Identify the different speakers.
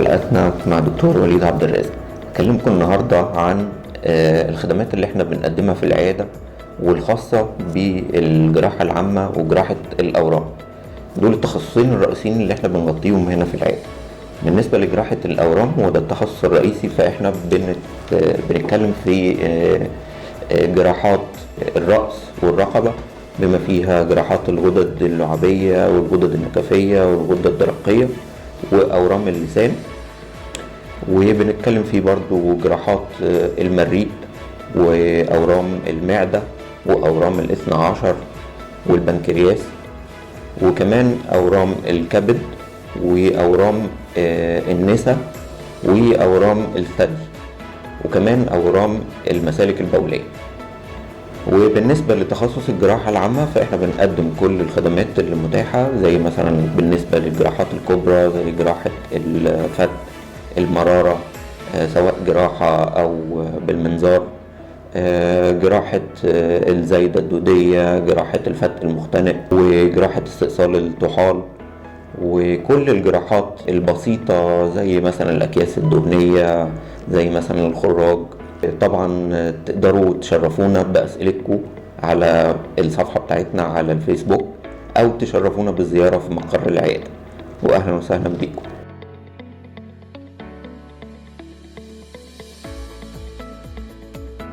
Speaker 1: حلقاتنا مع دكتور وليد عبد الرازق. هكلمكم النهاردة عن الخدمات اللي احنا بنقدمها في العيادة والخاصة بالجراحة العامة وجراحة الأورام. دول التخصصين الرئيسيين اللي احنا بنغطيهم هنا في العيادة. بالنسبة لجراحة الأورام وده التخصص الرئيسي، فاحنا بنتكلم في جراحات الرأس والرقبة، بما فيها جراحات الغدد اللعابية والغدد النكفية والغدة الدرقية وأورام اللسان. وبنتكلم فيه برضو جراحات المريء وأورام المعدة وأورام الاثنى عشر والبنكرياس، وكمان أورام الكبد وأورام النسا وأورام الثدي، وكمان أورام المسالك البولية. وبالنسبة لتخصص الجراحة العامة فإحنا بنقدم كل الخدمات اللي متاحة، زي مثلا بالنسبة للجراحات الكبرى زي جراحة الفك، المرارة سواء جراحة أو بالمنظار، جراحة الزايدة الدودية، جراحة الفك المختنق، وجراحة استئصال الطحال، وكل الجراحات البسيطة زي مثلا الأكياس الدهنية، زي مثلا الخراج. طبعا تقدروا تشرفونا بأسئلتكم على الصفحة بتاعتنا على الفيسبوك، أو تشرفونا بالزيارة في مقر العيادة. وأهلا وسهلا بكم.